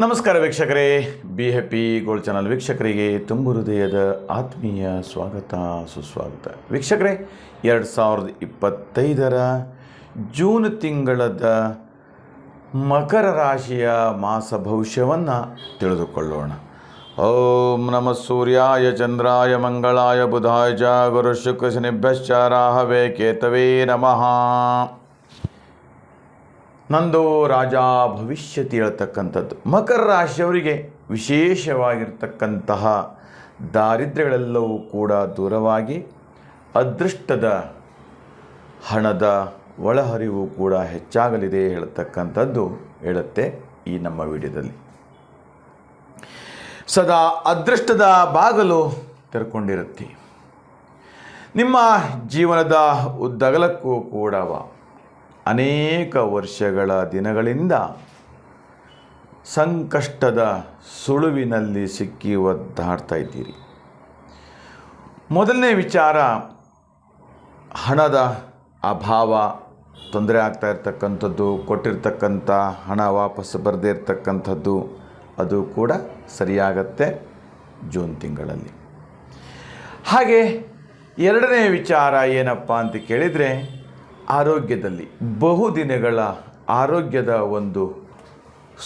ನಮಸ್ಕಾರ ವೀಕ್ಷಕರೇ, be happy gold channel ವೀಕ್ಷಕರಿಗೆ ತುಂಬು ಹೃದಯದ ಆತ್ಮೀಯ ಸ್ವಾಗತ ಸುಸ್ವಾಗತ. ವೀಕ್ಷಕರೇ, 2025 ಜೂನ್ ತಿಂಗಳದ ಮಕರ ರಾಶಿಯ ಮಾಸ ಭವಿಷ್ಯವನ್ನು ತಿಳಿದುಕೊಳ್ಳೋಣ. ಓಂ ನಮಃ ಸೂರ್ಯಾಯ ಚಂದ್ರಾಯ ಮಂಗಳಾಯ ಬುಧಾಯ ಚ ಗುರು ಶುಕ್ರ ಶನಿಭ್ಯಶ್ಚ ರಾಹವೇ ಕೇತವೇ ನಮಃ. ನಂದು ರಾಜ ಭವಿಷ್ಯತಿ ಹೇಳ್ತಕ್ಕಂಥದ್ದು ಮಕರ ರಾಶಿಯವರಿಗೆ ವಿಶೇಷವಾಗಿರ್ತಕ್ಕಂತಹ ದಾರಿದ್ರ್ಯಗಳೆಲ್ಲವೂ ಕೂಡ ದೂರವಾಗಿ ಅದೃಷ್ಟದ ಹಣದ ಒಳಹರಿವು ಕೂಡ ಹೆಚ್ಚಾಗಲಿದೆ ಹೇಳ್ತಕ್ಕಂಥದ್ದು ಹೇಳುತ್ತೆ ಈ ನಮ್ಮ ವಿಡಿಯೋದಲ್ಲಿ. ಸದಾ ಅದೃಷ್ಟದ ಬಾಗಲು ತೆರೆಕೊಂಡಿರುತ್ತೆ. ನಿಮ್ಮ ಜೀವನದ ಉದ್ದಗಲಕ್ಕೂ ಕೂಡ ಅನೇಕ ವರ್ಷಗಳ ದಿನಗಳಿಂದ ಸಂಕಷ್ಟದ ಸುಳುವಿನಲ್ಲಿ ಸಿಕ್ಕಿ ಒದ್ದಾಡ್ತಾ ಇದ್ದೀರಿ. ಮೊದಲನೇ ವಿಚಾರ, ಹಣದ ಅಭಾವ ತೊಂದರೆ ಆಗ್ತಾ ಇರ್ತಕ್ಕಂಥದ್ದು, ಕೊಟ್ಟಿರ್ತಕ್ಕಂಥ ಹಣ ವಾಪಸ್ ಬರದೇ ಇರತಕ್ಕಂಥದ್ದು, ಅದು ಕೂಡ ಸರಿಯಾಗತ್ತೆ ಜೂನ್ ತಿಂಗಳಲ್ಲಿ. ಹಾಗೆ ಎರಡನೇ ವಿಚಾರ ಏನಪ್ಪ ಅಂತ ಕೇಳಿದರೆ, ಆರೋಗ್ಯದಲ್ಲಿ ಬಹುದಿನಗಳ ಆರೋಗ್ಯದ ಒಂದು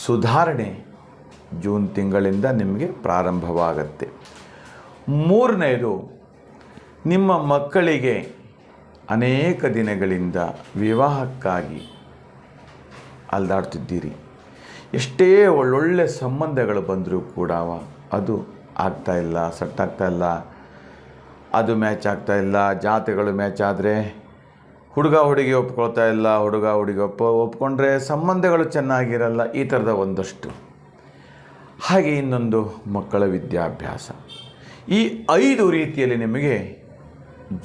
ಸುಧಾರಣೆ ಜೂನ್ ತಿಂಗಳಿಂದ ನಿಮಗೆ ಪ್ರಾರಂಭವಾಗತ್ತೆ. ಮೂರನೆಯದು, ನಿಮ್ಮ ಮಕ್ಕಳಿಗೆ ಅನೇಕ ದಿನಗಳಿಂದ ವಿವಾಹಕ್ಕಾಗಿ ಅಲ್ದಾಡ್ತಿದ್ದೀರಿ. ಎಷ್ಟೇ ಒಳ್ಳೊಳ್ಳೆ ಸಂಬಂಧಗಳು ಬಂದರೂ ಕೂಡ ಅದು ಆಗ್ತಾಯಿಲ್ಲ, ಸೆಟ್ ಆಗ್ತಾಯಿಲ್ಲ, ಅದು ಮ್ಯಾಚ್ ಆಗ್ತಾಯಿಲ್ಲ. ಜಾತಿಗಳು ಮ್ಯಾಚ್ ಆದರೆ ಹುಡುಗ ಹುಡುಗಿ ಒಪ್ಕೊಳ್ತಾ ಇಲ್ಲ, ಹುಡುಗ ಹುಡುಗಿ ಒಪ್ಕೊಂಡ್ರೆ ಸಂಬಂಧಗಳು ಚೆನ್ನಾಗಿರಲ್ಲ. ಈ ಥರದ ಒಂದಷ್ಟು. ಹಾಗೆ ಇನ್ನೊಂದು, ಮಕ್ಕಳ ವಿದ್ಯಾಭ್ಯಾಸ. ಈ 5 ರೀತಿಯಲ್ಲಿ ನಿಮಗೆ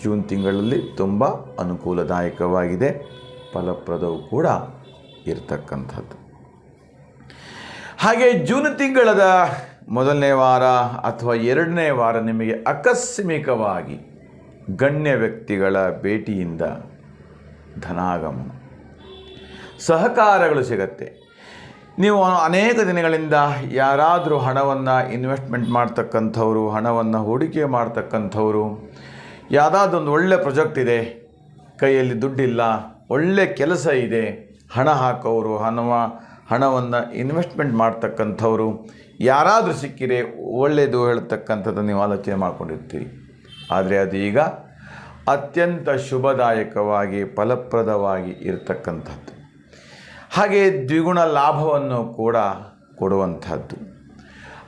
ಜೂನ್ ತಿಂಗಳಲ್ಲಿ ತುಂಬ ಅನುಕೂಲದಾಯಕವಾಗಿದೆ, ಫಲಪ್ರದವೂ ಕೂಡ ಇರತಕ್ಕಂಥದ್ದು. ಹಾಗೆ ಜೂನ್ ತಿಂಗಳದ ಮೊದಲನೇ ವಾರ ಅಥವಾ ಎರಡನೇ ವಾರ ನಿಮಗೆ ಆಕಸ್ಮಿಕವಾಗಿ ಗಣ್ಯ ವ್ಯಕ್ತಿಗಳ ಭೇಟಿಯಿಂದ ಧನಾಗಮನ, ಸಹಕಾರಗಳು ಸಿಗತ್ತೆ. ನೀವು ಅನೇಕ ದಿನಗಳಿಂದ ಯಾರಾದರೂ ಹಣವನ್ನು ಇನ್ವೆಸ್ಟ್ಮೆಂಟ್ ಮಾಡ್ತಕ್ಕಂಥವ್ರು, ಹಣವನ್ನು ಹೂಡಿಕೆ ಮಾಡ್ತಕ್ಕಂಥವ್ರು, ಯಾವುದಾದ್ರೊಂದು ಒಳ್ಳೆ ಪ್ರಾಜೆಕ್ಟ್ ಇದೆ, ಕೈಯಲ್ಲಿ ದುಡ್ಡಿಲ್ಲ, ಒಳ್ಳೆ ಕೆಲಸ ಇದೆ, ಹಣ ಹಾಕೋರು, ಹಣವನ್ನು ಇನ್ವೆಸ್ಟ್ಮೆಂಟ್ ಮಾಡ್ತಕ್ಕಂಥವ್ರು ಯಾರಾದರೂ ಸಿಕ್ಕಿರೆ ಒಳ್ಳೆಯದು ಹೇಳ್ತಕ್ಕಂಥದ್ದು ನೀವು ಆಲೋಚನೆ ಮಾಡ್ಕೊಂಡಿರ್ತೀರಿ. ಆದರೆ ಅದು ಈಗ ಅತ್ಯಂತ ಶುಭದಾಯಕವಾಗಿ ಫಲಪ್ರದವಾಗಿ ಇರತಕ್ಕಂಥದ್ದು. ಹಾಗೆ ದ್ವಿಗುಣ ಲಾಭವನ್ನು ಕೂಡ ಕೊಡುವಂಥದ್ದು.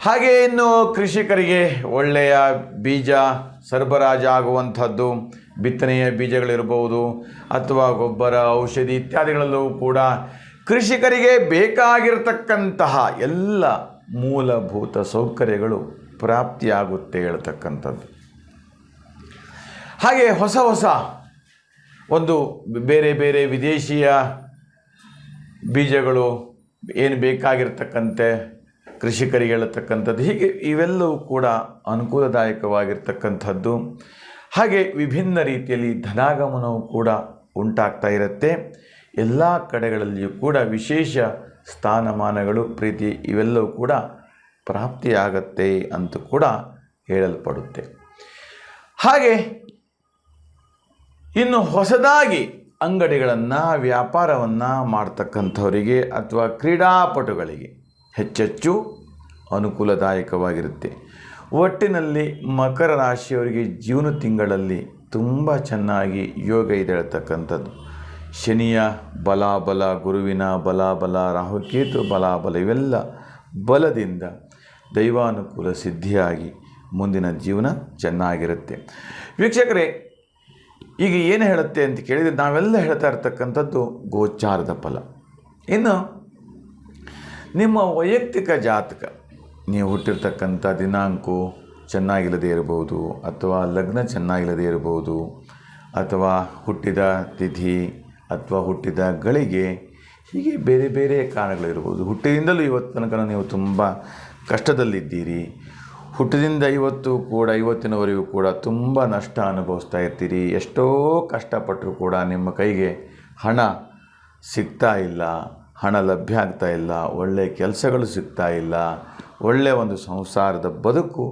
ಹಾಗೆ ಇನ್ನು ಕೃಷಿಕರಿಗೆ ಒಳ್ಳೆಯ ಬೀಜ ಸರಬರಾಜಾಗುವಂಥದ್ದು, ಬಿತ್ತನೆಯ ಬೀಜಗಳಿರ್ಬೋದು ಅಥವಾ ಗೊಬ್ಬರ, ಔಷಧಿ ಇತ್ಯಾದಿಗಳಲ್ಲೂ ಕೂಡ ಕೃಷಿಕರಿಗೆ ಬೇಕಾಗಿರತಕ್ಕಂತಹ ಎಲ್ಲ ಮೂಲಭೂತ ಸೌಕರ್ಯಗಳು ಪ್ರಾಪ್ತಿಯಾಗುತ್ತೆ ಹೇಳ್ತಕ್ಕಂಥದ್ದು. ಹಾಗೆ ಹೊಸ ಒಂದು ಬೇರೆ ಬೇರೆ ವಿದೇಶಿಯ ಬೀಜಗಳು ಏನು ಬೇಕಾಗಿರ್ತಕ್ಕಂತೆ ಕೃಷಿಕರಿಗೆ ಹೇಳತಕ್ಕಂಥದ್ದು, ಹೀಗೆ ಇವೆಲ್ಲವೂ ಕೂಡ ಅನುಕೂಲದಾಯಕವಾಗಿರ್ತಕ್ಕಂಥದ್ದು. ಹಾಗೆ ವಿಭಿನ್ನ ರೀತಿಯಲ್ಲಿ ಧನಾಗಮನವು ಕೂಡ ಉಂಟಾಗ್ತಾ ಇರುತ್ತೆ. ಎಲ್ಲ ಕಡೆಗಳಲ್ಲಿಯೂ ಕೂಡ ವಿಶೇಷ ಸ್ಥಾನಮಾನಗಳು, ಪ್ರೀತಿ ಇವೆಲ್ಲವೂ ಕೂಡ ಪ್ರಾಪ್ತಿಯಾಗತ್ತೆ ಅಂತ ಕೂಡ ಹೇಳಲ್ಪಡುತ್ತೆ. ಹಾಗೆ ಇನ್ನು ಹೊಸದಾಗಿ ಅಂಗಡಿಗಳನ್ನು, ವ್ಯಾಪಾರವನ್ನು ಮಾಡ್ತಕ್ಕಂಥವರಿಗೆ ಅಥವಾ ಕ್ರೀಡಾಪಟುಗಳಿಗೆ ಹೆಚ್ಚೆಚ್ಚು ಅನುಕೂಲದಾಯಕವಾಗಿರುತ್ತೆ. ಒಟ್ಟಿನಲ್ಲಿ ಮಕರ ರಾಶಿಯವರಿಗೆ ಜೂನ್ ತಿಂಗಳಲ್ಲಿ ತುಂಬ ಚೆನ್ನಾಗಿ ಯೋಗ ಇದೆ ಹೇಳ್ತಕ್ಕಂಥದ್ದು. ಶನಿಯ ಬಲಾಬಲ, ಗುರುವಿನ ಬಲಾಬಲ, ರಾಹುಕೇತು ಬಲಾಬಲ ಇವೆಲ್ಲ ಬಲದಿಂದ ದೈವಾನುಕೂಲ ಸಿದ್ಧಿಯಾಗಿ ಮುಂದಿನ ಜೀವನ ಚೆನ್ನಾಗಿರುತ್ತೆ. ವೀಕ್ಷಕರೇ, ಈಗ ಏನು ಹೇಳುತ್ತೆ ಅಂತ ಕೇಳಿದರೆ, ನಾವೆಲ್ಲ ಹೇಳ್ತಾ ಇರ್ತಕ್ಕಂಥದ್ದು ಗೋಚಾರದ ಫಲ. ಇನ್ನು ನಿಮ್ಮ ವೈಯಕ್ತಿಕ ಜಾತಕ, ನೀವು ಹುಟ್ಟಿರ್ತಕ್ಕಂಥ ದಿನಾಂಕ ಚೆನ್ನಾಗಿಲ್ಲದೆ ಇರ್ಬೋದು, ಅಥವಾ ಲಗ್ನ ಚೆನ್ನಾಗಿಲ್ಲದೆ ಇರ್ಬೋದು, ಅಥವಾ ಹುಟ್ಟಿದ ತಿಥಿ ಅಥವಾ ಹುಟ್ಟಿದ ಗಳಿಗೆ, ಹೀಗೆ ಬೇರೆ ಬೇರೆ ಕಾರಣಗಳಿರ್ಬೋದು. ಹುಟ್ಟಿದಿಂದಲೂ ಇವತ್ತು ತನಕ ನೀವು ತುಂಬ ಕಷ್ಟದಲ್ಲಿದ್ದೀರಿ. ಹುಟ್ಟಿದಿಂದ ಇವತ್ತಿನವರೆಗೂ ಕೂಡ ತುಂಬ ನಷ್ಟ ಅನುಭವಿಸ್ತಾ ಇರ್ತೀರಿ. ಎಷ್ಟೋ ಕಷ್ಟಪಟ್ಟರೂ ಕೂಡ ನಿಮ್ಮ ಕೈಗೆ ಹಣ ಸಿಗ್ತಾ ಇಲ್ಲ. ಹಣ ಲಭ್ಯ ಆಗ್ತಾ ಇಲ್ಲ, ಒಳ್ಳೆಯ ಕೆಲಸಗಳು ಸಿಗ್ತಾ ಇಲ್ಲ, ಒಳ್ಳೆಯ ಒಂದು ಸಂಸಾರದ ಬದುಕು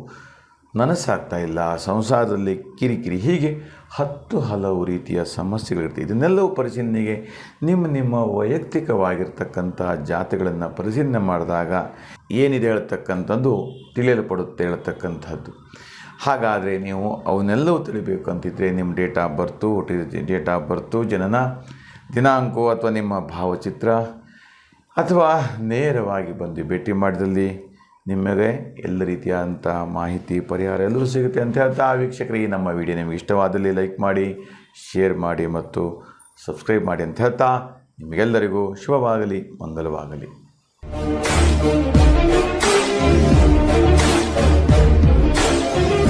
ನನಸಾಗ್ತಾ ಇಲ್ಲ, ಸಂಸಾರದಲ್ಲಿ ಕಿರಿಕಿರಿ, ಹೀಗೆ ಹಲವು ರೀತಿಯ ಸಮಸ್ಯೆಗಳಿರ್ತವೆ. ಇದನ್ನೆಲ್ಲವೂ ಪರಿಶೀಲನೆಗೆ ನಿಮ್ಮ ವೈಯಕ್ತಿಕವಾಗಿರ್ತಕ್ಕಂಥ ಜಾತಿಗಳನ್ನು ಪರಿಶೀಲನೆ ಮಾಡಿದಾಗ ಏನಿದೆ ಹೇಳ್ತಕ್ಕಂಥದ್ದು ತಿಳಿಯಲ್ಪಡುತ್ತೆ ಹೇಳ್ತಕ್ಕಂಥದ್ದು. ಹಾಗಾದರೆ ನೀವು ಅವನ್ನೆಲ್ಲವೂ ತಿಳಿಬೇಕು ಅಂತಿದ್ದರೆ ನಿಮ್ಮ ಡೇಟ್ ಆಫ್ ಬರ್ತು, ಜನನ ದಿನಾಂಕ ಅಥವಾ ನಿಮ್ಮ ಭಾವಚಿತ್ರ ಅಥವಾ ನೇರವಾಗಿ ಬಂದು ಭೇಟಿ ಮಾಡಿದಲ್ಲಿ ನಿಮಗೆ ಎಲ್ಲ ರೀತಿಯಾದಂಥ ಮಾಹಿತಿ, ಪರಿಹಾರ ಎಲ್ಲವೂ ಸಿಗುತ್ತೆ ಅಂತ ಹೇಳ್ತಾ, ವೀಕ್ಷಕರಿಗೆ ನಮ್ಮ ವಿಡಿಯೋ ನಿಮಗೆ ಇಷ್ಟವಾದಲ್ಲಿ ಲೈಕ್ ಮಾಡಿ, ಶೇರ್ ಮಾಡಿ ಮತ್ತು ಸಬ್ಸ್ಕ್ರೈಬ್ ಮಾಡಿ ಅಂತ ಹೇಳ್ತಾ ನಿಮಗೆಲ್ಲರಿಗೂ ಶುಭವಾಗಲಿ, ಮಂಗಲವಾಗಲಿ.